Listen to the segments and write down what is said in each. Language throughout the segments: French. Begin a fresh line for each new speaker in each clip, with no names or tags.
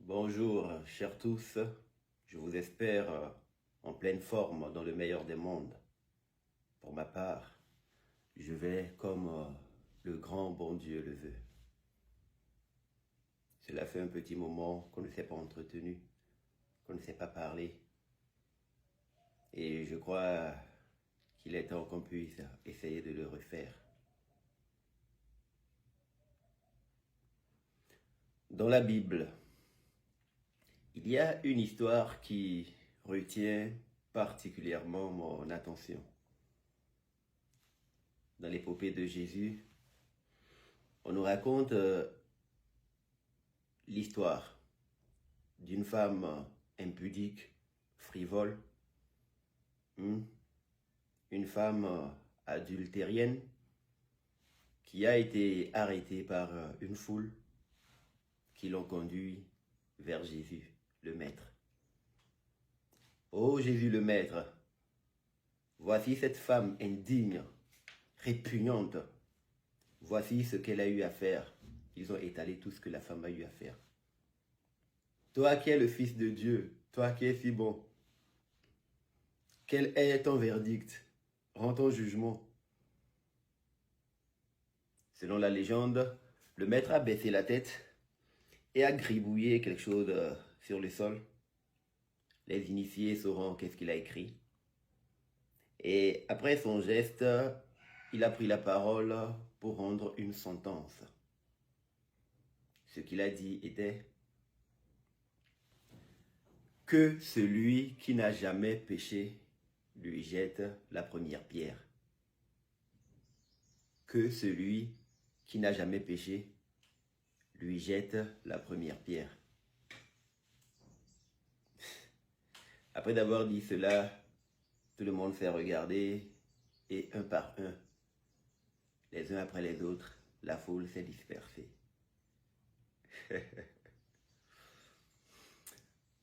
Bonjour, chers tous. Je vous espère en pleine forme dans le meilleur des mondes. Pour ma part, je vais comme le grand bon Dieu le veut. Cela fait un petit moment qu'on ne s'est pas entretenu, qu'on ne s'est pas parlé. Et je crois qu'il est temps qu'on puisse essayer de le refaire. Dans la Bible, il y a une histoire qui retient particulièrement mon attention. Dans l'épopée de Jésus, on nous raconte l'histoire d'une femme impudique, frivole, une femme adultérienne qui a été arrêtée par une foule qui l'ont conduit vers Jésus, le Maître. Ô Jésus le Maître, voici cette femme indigne, répugnante. Voici ce qu'elle a eu à faire. Ils ont étalé tout ce que la femme a eu à faire. Toi qui es le Fils de Dieu, toi qui es si bon, quel est ton verdict? Rends ton jugement. Selon la légende, le maître a baissé la tête et a gribouillé quelque chose sur le sol. Les initiés sauront qu'est-ce qu'il a écrit. Et après son geste, il a pris la parole pour rendre une sentence. Ce qu'il a dit était que celui qui n'a jamais péché lui jette la première pierre. Que celui qui n'a jamais péché lui jette la première pierre. Après d'avoir dit cela, tout le monde s'est regardé et un par un, les uns après les autres, la foule s'est dispersée.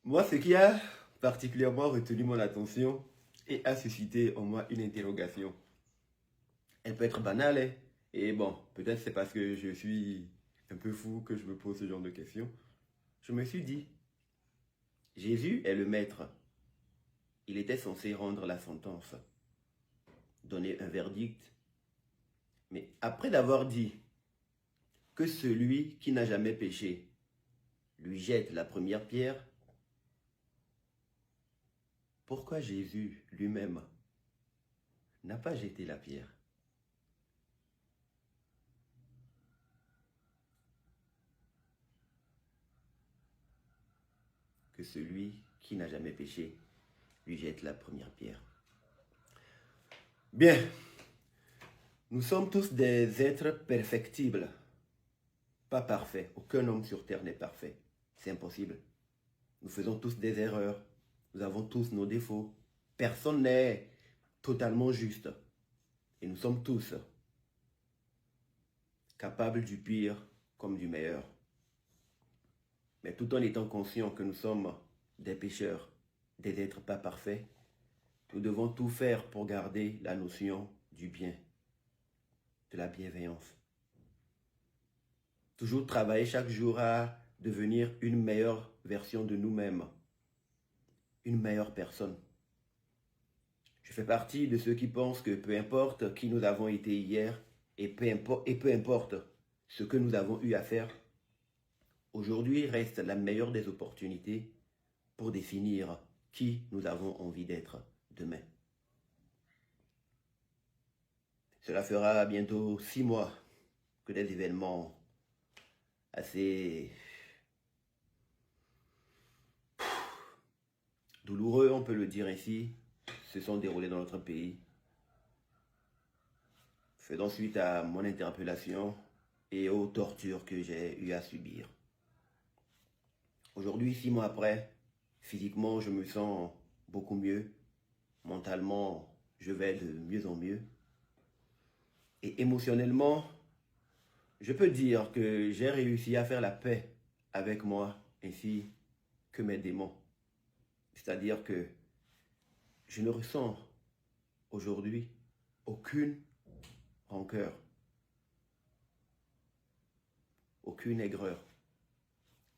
Moi, ce qui a particulièrement retenu mon attention et a suscité en moi une interrogation. Elle peut être banale, hein? Et bon, peut-être c'est parce que je suis un peu fou que je me pose ce genre de questions. Je me suis dit, Jésus est le maître. Il était censé rendre la sentence, donner un verdict. Mais après d'avoir dit que celui qui n'a jamais péché lui jette la première pierre, pourquoi Jésus lui-même n'a pas jeté la pierre? Que celui qui n'a jamais péché lui jette la première pierre. Bien, nous sommes tous des êtres perfectibles, pas parfaits. Aucun homme sur terre n'est parfait. C'est impossible. Nous faisons tous des erreurs. Nous avons tous nos défauts. Personne n'est totalement juste. Et nous sommes tous capables du pire comme du meilleur. Mais tout en étant conscients que nous sommes des pécheurs, des êtres pas parfaits, nous devons tout faire pour garder la notion du bien, de la bienveillance. Toujours travailler chaque jour à devenir une meilleure version de nous-mêmes, une meilleure personne. Je fais partie de ceux qui pensent que peu importe qui nous avons été hier et peu importe ce que nous avons eu à faire, aujourd'hui reste la meilleure des opportunités pour définir qui nous avons envie d'être demain. Cela fera bientôt 6 mois que des événements assez douloureux, on peut le dire ainsi, se sont déroulés dans notre pays, faisant suite à mon interpellation et aux tortures que j'ai eu à subir. Aujourd'hui, 6 mois après, physiquement, je me sens beaucoup mieux. Mentalement, je vais de mieux en mieux. Et émotionnellement, je peux dire que j'ai réussi à faire la paix avec moi ainsi que mes démons. C'est-à-dire que je ne ressens aujourd'hui aucune rancœur, aucune aigreur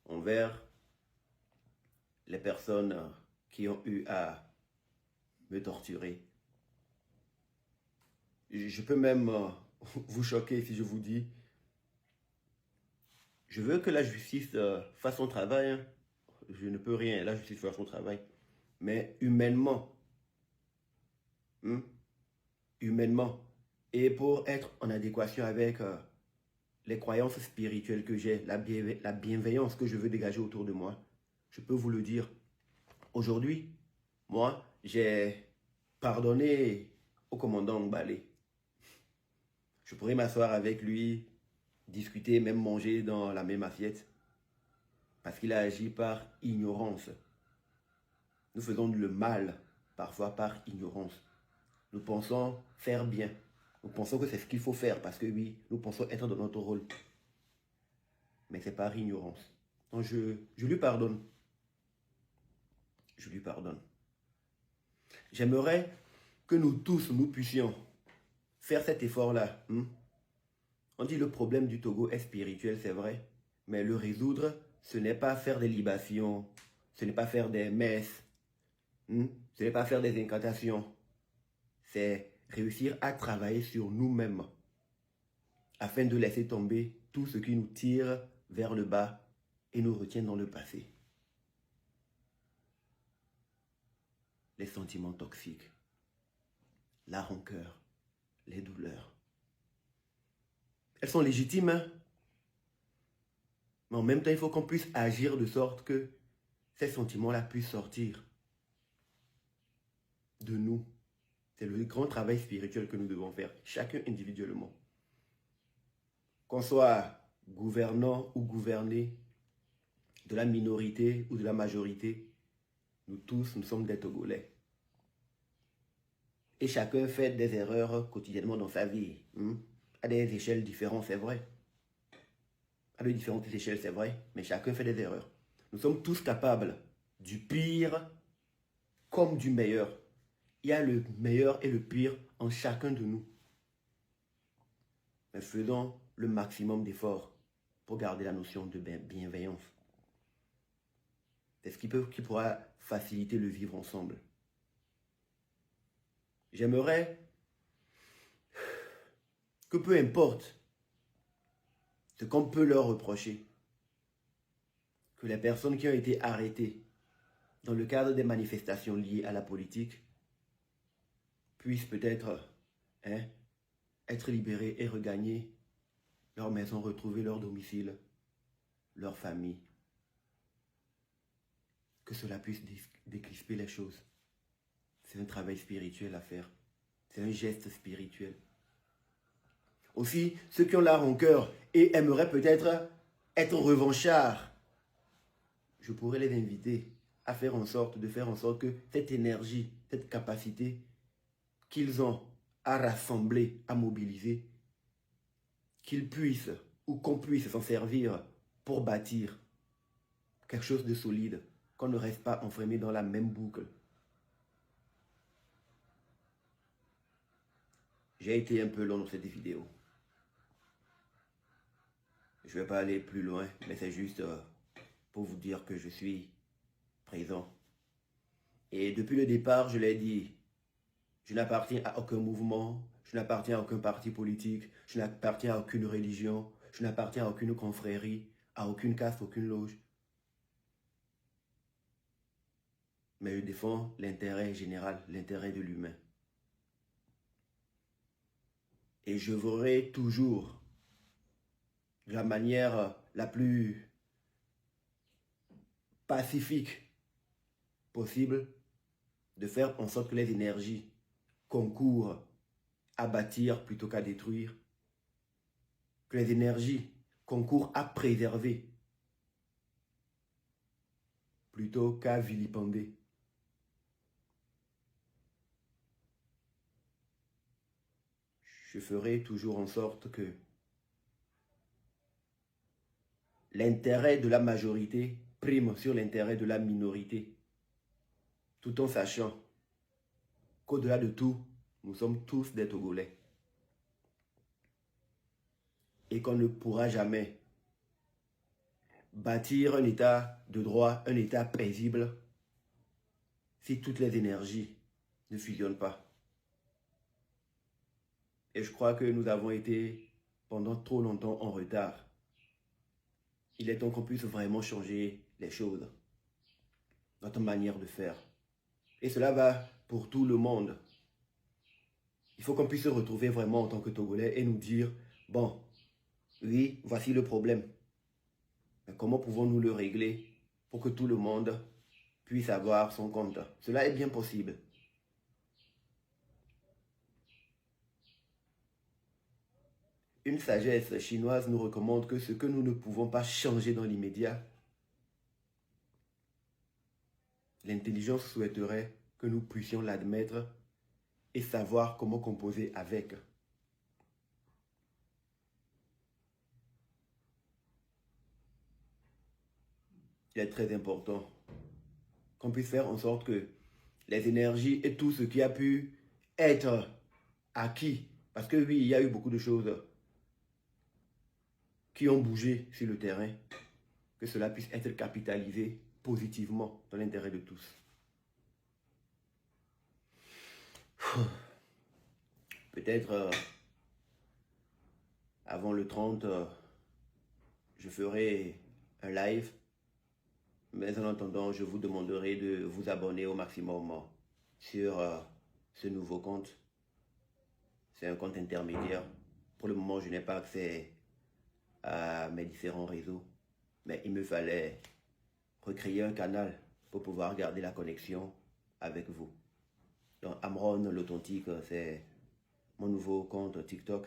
envers les personnes qui ont eu à me torturer. Je peux même vous choquer si je vous dis, je veux que la justice fasse son travail. Hein. Je ne peux rien, la justice fasse son travail. Mais humainement, hein, humainement, et pour être en adéquation avec les croyances spirituelles que j'ai, la bienveillance que je veux dégager autour de moi, je peux vous le dire. Aujourd'hui, moi, j'ai pardonné au commandant Mbalé. Je pourrais m'asseoir avec lui, discuter, même manger dans la même assiette. Parce qu'il a agi par ignorance. Nous faisons le mal, parfois par ignorance. Nous pensons faire bien. Nous pensons que c'est ce qu'il faut faire parce que oui, nous pensons être dans notre rôle. Mais c'est par ignorance. Donc je lui pardonne. Je lui pardonne. J'aimerais que nous tous, nous puissions faire cet effort-là. On dit le problème du Togo est spirituel, c'est vrai. Mais le résoudre, ce n'est pas faire des libations. Ce n'est pas faire des messes. Ce n'est pas faire des incantations. C'est réussir à travailler sur nous-mêmes afin de laisser tomber tout ce qui nous tire vers le bas et nous retient dans le passé. Les sentiments toxiques, la rancœur, les douleurs. Elles sont légitimes, hein? Mais en même temps, il faut qu'on puisse agir de sorte que ces sentiments-là puissent sortir de nous. C'est le grand travail spirituel que nous devons faire, chacun individuellement. Qu'on soit gouvernant ou gouverné, de la minorité ou de la majorité, nous tous, nous sommes des Togolais. Et chacun fait des erreurs quotidiennement dans sa vie. À des échelles différentes, c'est vrai. À de différentes échelles, c'est vrai. Mais chacun fait des erreurs. Nous sommes tous capables du pire comme du meilleur. Il y a le meilleur et le pire en chacun de nous. Mais faisons le maximum d'efforts pour garder la notion de bienveillance. C'est ce qui pourra faciliter le vivre ensemble. J'aimerais que peu importe ce qu'on peut leur reprocher, que les personnes qui ont été arrêtées dans le cadre des manifestations liées à la politique puissent peut-être être libérées et regagner leur maison, retrouver leur domicile, leur famille. Que cela puisse décrisper les choses. C'est un travail spirituel à faire. C'est un geste spirituel. Aussi, ceux qui ont la rancœur et aimeraient peut-être être revanchards, je pourrais les inviter à faire en sorte que cette énergie, cette capacité qu'ils ont à rassembler, à mobiliser, qu'ils puissent ou qu'on puisse s'en servir pour bâtir quelque chose de solide, qu'on ne reste pas enfermé dans la même boucle. J'ai été un peu long dans cette vidéo. Je ne vais pas aller plus loin, mais c'est juste pour vous dire que je suis présent. Et depuis le départ, je l'ai dit, je n'appartiens à aucun mouvement, je n'appartiens à aucun parti politique, je n'appartiens à aucune religion, je n'appartiens à aucune confrérie, à aucune caste, aucune loge. Mais je défends l'intérêt général, l'intérêt de l'humain. Et je verrai toujours de la manière la plus pacifique possible de faire en sorte que les énergies concourent à bâtir plutôt qu'à détruire, que les énergies concourent à préserver plutôt qu'à vilipender. Je ferai toujours en sorte que l'intérêt de la majorité prime sur l'intérêt de la minorité, tout en sachant qu'au-delà de tout, nous sommes tous des Togolais. Et qu'on ne pourra jamais bâtir un état de droit, un état paisible, si toutes les énergies ne fusionnent pas. Et je crois que nous avons été pendant trop longtemps en retard. Il est temps qu'on puisse vraiment changer les choses, notre manière de faire. Et cela va pour tout le monde. Il faut qu'on puisse se retrouver vraiment en tant que Togolais et nous dire, bon, oui, voici le problème. Mais comment pouvons-nous le régler pour que tout le monde puisse avoir son compte? Cela est bien possible. Une sagesse chinoise nous recommande que ce que nous ne pouvons pas changer dans l'immédiat, l'intelligence souhaiterait que nous puissions l'admettre et savoir comment composer avec. Il est très important qu'on puisse faire en sorte que les énergies et tout ce qui a pu être acquis, parce que oui, il y a eu beaucoup de choses qui ont bougé sur le terrain, que cela puisse être capitalisé positivement dans l'intérêt de tous. Peut-être avant le 30, je ferai un live, mais en attendant, je vous demanderai de vous abonner au maximum sur ce nouveau compte. C'est un compte intermédiaire. Pour le moment, je n'ai pas accès à mes différents réseaux, mais il me fallait recréer un canal pour pouvoir garder la connexion avec vous. Donc Amron l'authentique, c'est mon nouveau compte TikTok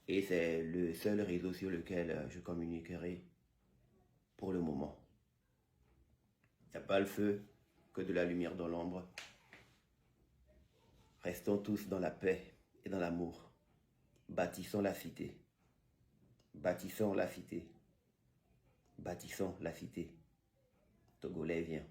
et c'est le seul réseau sur lequel je communiquerai pour le moment. Il n'y a pas le feu que de la lumière dans l'ombre. Restons tous dans la paix et dans l'amour. Bâtissons la cité. Bâtissons la cité. Bâtissons la cité. Togolais, viens.